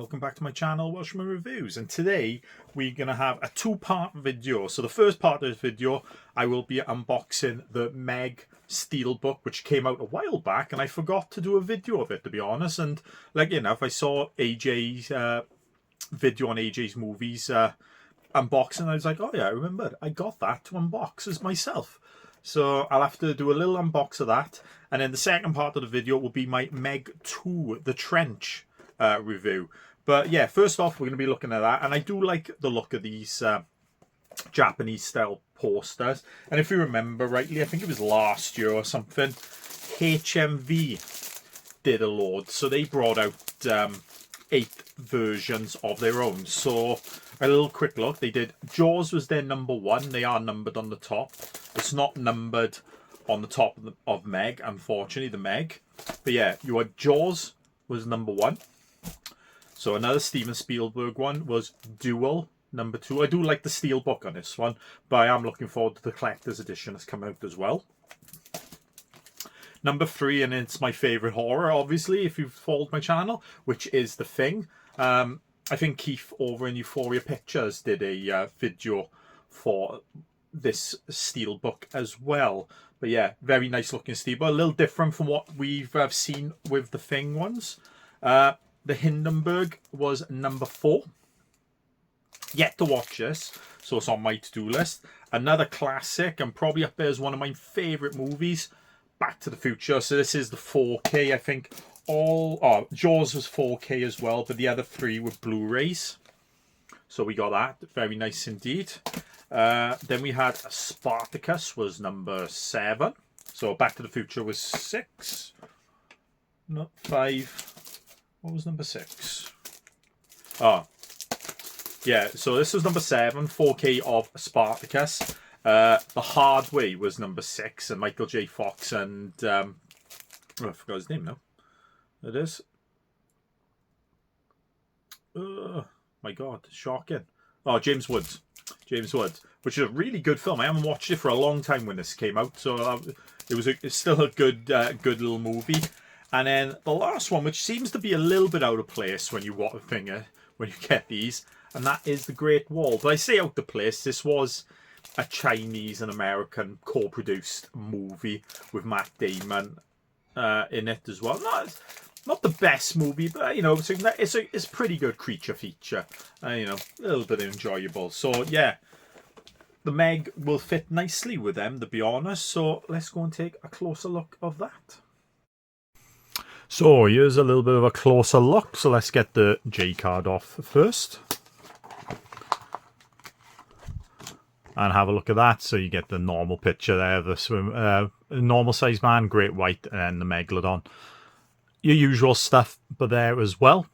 welcome back to my channel, Welshman Reviews, and today we're going to have a two-part video. So the first part of this video, I will be unboxing the Meg Steelbook, which came out a while back, and I forgot to do a video of it, to be honest. And like enough, I saw AJ's video on AJ's movies unboxing, and I was like, oh yeah, I remember, I got that to unbox as myself. So I'll have to do a little unbox of that. And then the second part of the video will be my Meg 2, the Trench review. But yeah, first off, we're going to be looking at that. And I do like the look of these Japanese style posters. And if you remember rightly, I think it was last year or something, HMV did a load. So they brought out 8 versions of their own. So a little quick look. They did Jaws was their #1. They are numbered on the top. It's not numbered on the top of Meg, unfortunately, the Meg. But yeah, you had Jaws was #1. So another Steven Spielberg one was Duel, #2. I do like the Steelbook on this one, but I am looking forward to the collector's edition that's come out as well. #3, and it's my favourite horror, obviously, if you've followed my channel, which is The Thing. I think Keith over in Euphoria Pictures did a video for this Steelbook as well. But yeah, very nice looking Steelbook. A little different from what we've seen with the Thing ones. The Hindenburg was #4. Yet to watch this, so it's on my to-do list. Another classic, and probably up there as one of my favourite movies, Back to the Future. So this is the 4K, I think. Jaws was 4K as well, but the other 3 were Blu-rays. So we got that. Very nice indeed. Then we had Spartacus was #7. So Back to the Future was 6. Not 5. What was #6? Oh, yeah. So this was #7, 4K of Spartacus. The Hard Way was #6, and Michael J. Fox and I forgot his name now. It is. My God, shocking. Oh, James Woods. James Woods, which is a really good film. I haven't watched it for a long time when this came out, so it's still a good little movie. And then the last one, which seems to be a little bit out of place when you get these, and that is The Great Wall. But I say out of place, this was a Chinese and American co-produced movie with Matt Damon in it as well. Not the best movie, but you know, it's a pretty good creature feature. You know, a little bit enjoyable. So yeah, the Meg will fit nicely with them, to be honest. So let's go and take a closer look of that. So here's a little bit of a closer look. So let's get the J card off first. And have a look at that. So you get the normal picture there, the normal size man, great white, and the Megalodon. Your usual stuff, but there as well.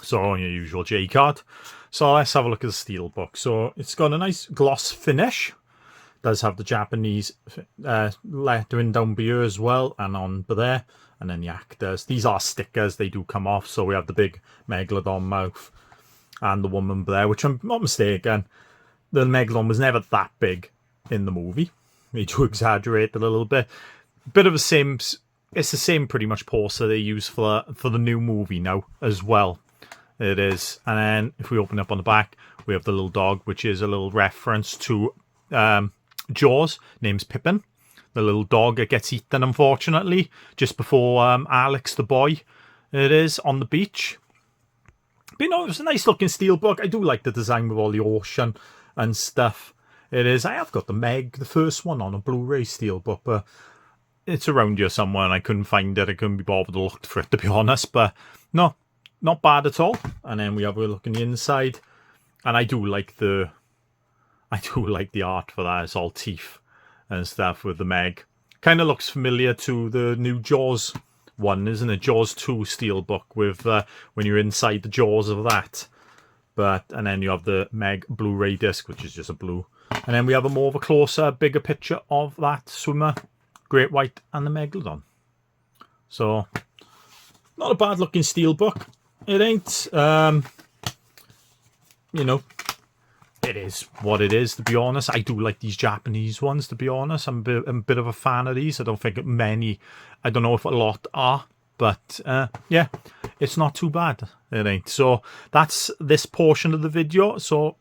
So your usual J card. So let's have a look at the Steelbook. So it's got a nice gloss finish. Does have the Japanese lettering down below as well, and on there, and then the actors. These are stickers; they do come off. So we have the big Megalodon mouth and the woman there, which I'm not mistaken, the Megalodon was never that big in the movie. They do exaggerate a little bit. Bit of the same. It's the same pretty much poster they use for the new movie now as well. It is. And then if we open up on the back, we have the little dog, which is a little reference to Jaws. Name's Pippin. The little dog that gets eaten, unfortunately, just before Alex the boy, it is, on the beach. But you know, it was a nice looking Steelbook. I do like the design with all the ocean and stuff. It is. I have got the Meg, the first one, on a Blu-ray Steelbook, but it's around here somewhere and I couldn't find it. I couldn't be bothered to look for it, to be honest. But no, not bad at all. And then we have a look in the inside. And I do like the art for that. It's all teeth and stuff with the Meg. Kind of looks familiar to the new Jaws one, isn't it? Jaws 2 Steelbook with when you're inside the jaws of that. And then you have the Meg Blu-ray disc, which is just a blue. And then we have a more of a closer, bigger picture of that swimmer, Great White, and the Megalodon. So, not a bad looking Steelbook. It ain't, you know, it is what it is, to be honest. I do like these Japanese ones, to be honest. I'm a bit of a fan of these. I don't think many, I don't know if a lot are, But yeah, it's not too bad, it ain't. So that's this portion of the video. So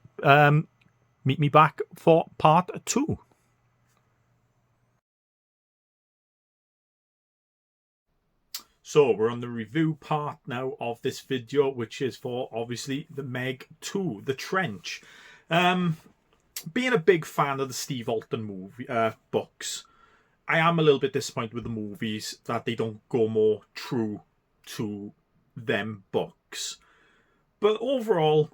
meet me back for part 2. So we're on the review part now of this video, which is for obviously the Meg 2, The Trench. Being a big fan of the Steve Alten movie books, I am a little bit disappointed with the movies that they don't go more true to them books. But overall,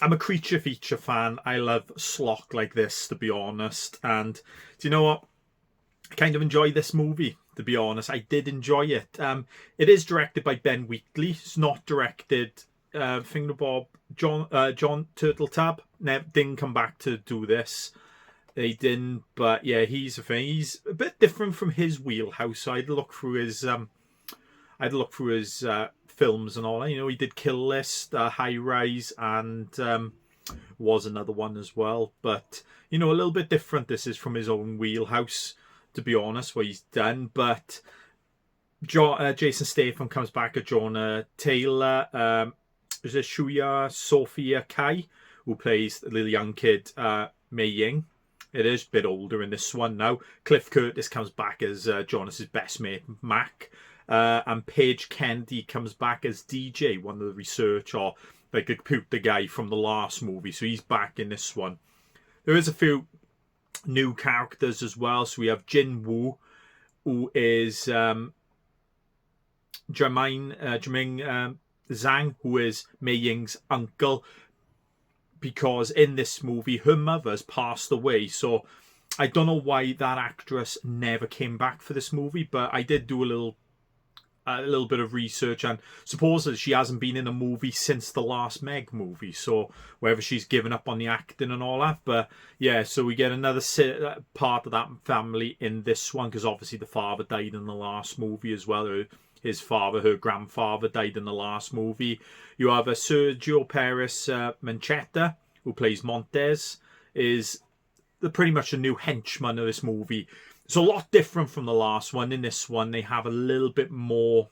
I'm a creature feature fan. I love slog like this, to be honest. And do you know what? I kind of enjoy this movie, to be honest. I did enjoy it. It is directed by Ben Wheatley. It's not directed Fingerbob John Turtletab. Didn't come back to do this. They didn't, but yeah, he's a bit different from his wheelhouse. So I'd look through his films and all. You know, he did Kill List, High Rise, and was another one as well. But you know, a little bit different. This is from his own wheelhouse, to be honest, what he's done. But Jason Statham comes back as Jonah Taylor. Is it Shuya Sophia Kai, who plays the little young kid Mei Ying. It is a bit older in this one now. Cliff Curtis comes back as Jonas's best mate, Mac. And Paige Kennedy comes back as DJ, one of the research or like a computer guy from the last movie. So he's back in this one. There is a few new characters as well. So we have Jin Woo, who is Jermaine Zhang, who is Mei Ying's uncle. Because in this movie, her mother's passed away. So I don't know why that actress never came back for this movie. But I did do a little bit of research, and supposedly she hasn't been in a movie since the last Meg movie. So whether she's given up on the acting and all that. But yeah, so we get another part of that family in this one, because obviously the father died in the last movie as well. His father, her grandfather, died in the last movie. You have a Sergio Perez Manchetta, who plays Montez, is pretty much a new henchman of this movie. It's a lot different from the last one. In this one, they have a little bit more...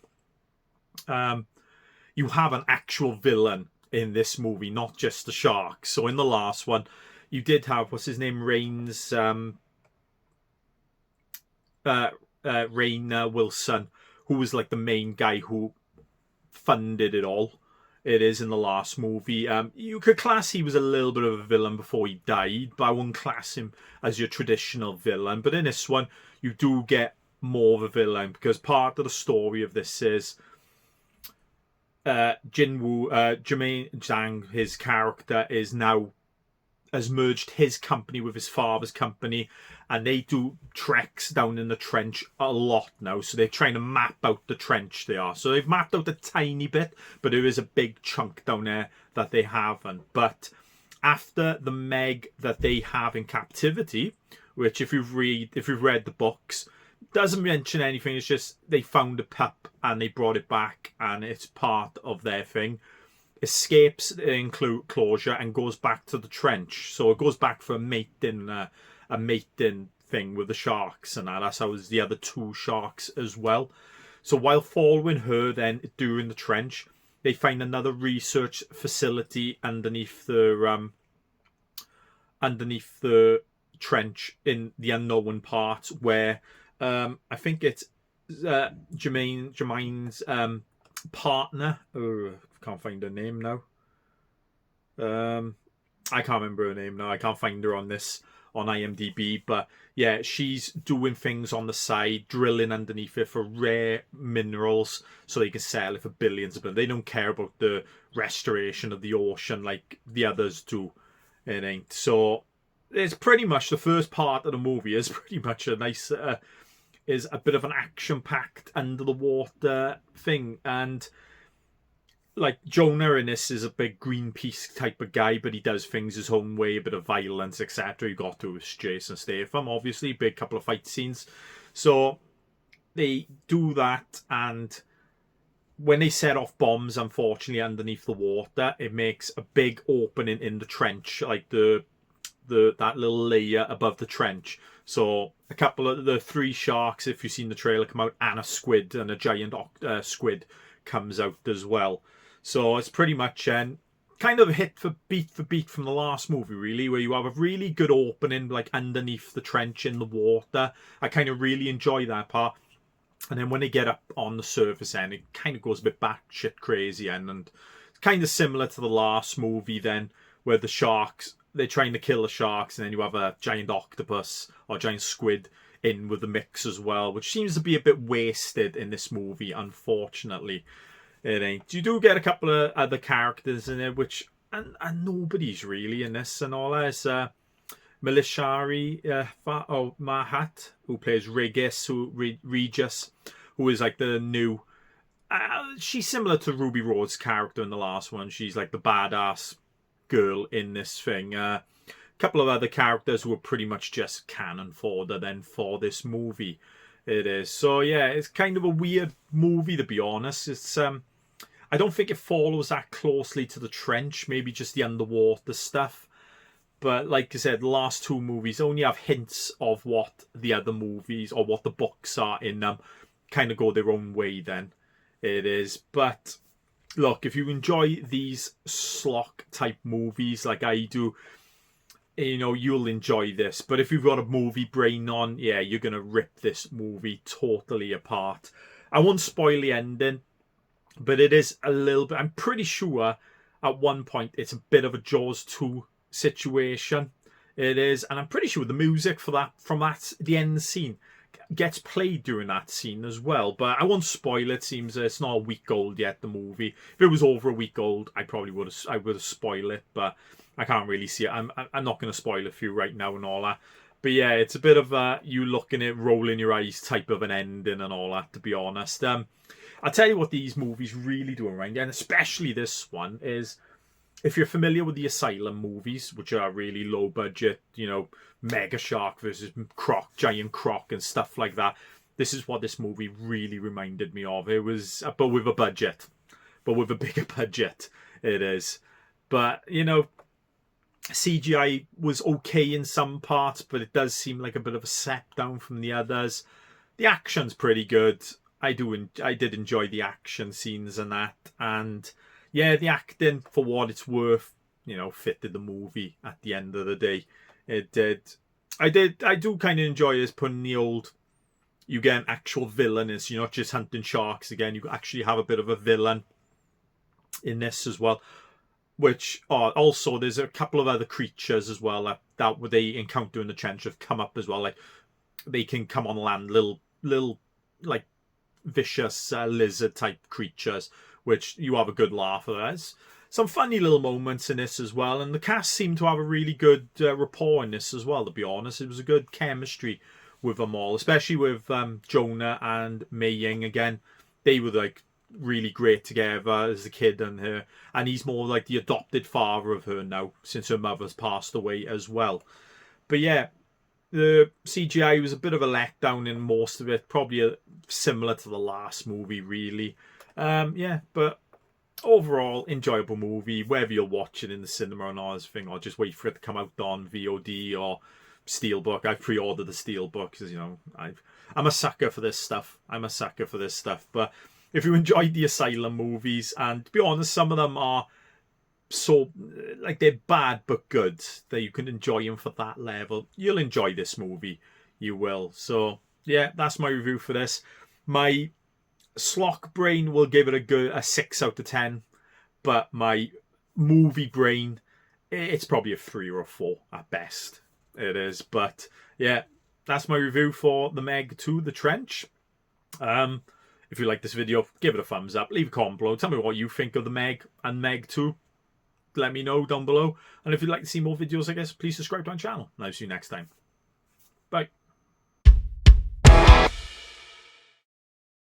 you have an actual villain in this movie, not just the shark. So in the last one, you did have, what's his name, Rain Wilson, who was like the main guy who funded it all. It is in the last movie. You could class he was a little bit of a villain before he died, but I wouldn't class him as your traditional villain. But in this one, you do get more of a villain, because part of the story of this is Jermaine Zhang, his character, has merged his company with his father's company, and they do treks down in the trench a lot now. So they're trying to map out the trench they are. So they've mapped out a tiny bit, but there is a big chunk down there that they haven't. But after the Meg that they have in captivity, which if you've read the books, doesn't mention anything. It's just they found a pup and they brought it back, and it's part of their thing. Escapes enclosure and goes back to the trench. So it goes back for a mating thing with the sharks, and that's how there's the other 2 sharks as well. So while following her then during the trench, they find another research facility underneath the trench in the unknown part, where I think it's Jermaine's partner. Can't find her name now. I can't remember her name now. I can't find her on IMDb. But yeah, she's doing things on the side, drilling underneath it for rare minerals, so they can sell it for billions of dollars. They don't care about the restoration of the ocean like the others do. It ain't. So it's pretty much the first part of the movie is pretty much a nice, is a bit of an action-packed under the water thing. And like Jonah in this is a big Greenpeace type of guy, but he does things his own way, a bit of violence, etc. You got to with Jason Statham, obviously, big couple of fight scenes. So they do that, and when they set off bombs, unfortunately, underneath the water, it makes a big opening in the trench, like the that little layer above the trench. So a couple of the 3 sharks, if you've seen the trailer, come out, and a squid, and a giant squid comes out as well. So it's pretty much kind of hit for beat from the last movie, really, where you have a really good opening, like underneath the trench in the water. I kind of really enjoy that part. And then when they get up on the surface end, it kind of goes a bit batshit crazy, and it's kind of similar to the last movie then, where the sharks, they're trying to kill the sharks, and then you have a giant octopus or giant squid in with the mix as well, which seems to be a bit wasted in this movie, unfortunately. It ain't. You do get a couple of other characters in it, which and nobody's really in this and all that. It's Malishari Mahat, who plays Regis, Regis, who is like the new. She's similar to Ruby Road's character in the last one. She's like the badass girl in this thing. A couple of other characters who are pretty much just canon fodder then for this movie. It is. So yeah, it's kind of a weird movie, to be honest. It's I don't think it follows that closely to the trench, maybe just the underwater stuff. But like I said, the last 2 movies only have hints of what the other movies or what the books are in them. Kind of go their own way then. It is. But look, if you enjoy these slog type movies like I do, you know, you'll enjoy this. But if you've got a movie brain on, yeah, you're going to rip this movie totally apart. I won't spoil the ending, but it is a little bit, I'm pretty sure at one point it's a bit of a Jaws 2 situation. It is, and I'm pretty sure the music for that, from that, the end scene, gets played during that scene as well. But I won't spoil it. Seems it's not a week old yet, the movie. If it was over a week old, I probably would have spoiled it, but I can't really see it. I'm not going to spoil it for you right now and all that. But yeah, it's a bit of a you looking at rolling your eyes type of an ending and all that, to be honest. I'll tell you what these movies really do around, and especially this one, is if you're familiar with the Asylum movies, which are really low budget, you know, Mega Shark versus Giant Croc and stuff like that, this is what this movie really reminded me of. It was, but with a budget, but with a bigger budget, it is. But, you know, CGI was okay in some parts, but it does seem like a bit of a step down from the others. The action's pretty good. I did enjoy the action scenes and that, and yeah, the acting, for what it's worth, you know, fitted the movie at the end of the day. It did. I do kind of enjoy this, putting the old, you get an actual villain. You're not just hunting sharks again. You actually have a bit of a villain in this as well. Which, also, there's a couple of other creatures as well that they encounter in the trench have come up as well. Like, they can come on land, little like, vicious lizard type creatures, which you have a good laugh at. There's some funny little moments in this as well, and the cast seemed to have a really good rapport in this as well, to be honest. It was a good chemistry with them all, especially with Jonah and Mei Ying again. They were like really great together as a kid and her, and he's more like the adopted father of her now since her mother's passed away as well. But yeah, the CGI was a bit of a letdown in most of it, probably similar to the last movie, really. Yeah, but overall, enjoyable movie. Whether you'll watch it in the cinema or not, or just wait for it to come out on VOD or Steelbook. I've pre-ordered the Steelbook because, you know, I'm a sucker for this stuff. But if you enjoyed the Asylum movies, and to be honest, some of them are so, like, they're bad but good, that you can enjoy them for that level, you'll enjoy this movie. You will. So yeah, that's my review for this. My slog brain will give it a 6 out of 10, but my movie brain, it's probably a 3 or a 4 at best. It is. But yeah, that's my review for the Meg 2, The Trench. If you like this video, give it a thumbs up, leave a comment below, tell me what you think of the Meg and Meg 2. Let me know down below. And if you'd like to see more videos, I guess, please subscribe to our channel. And I'll see you next time. Bye.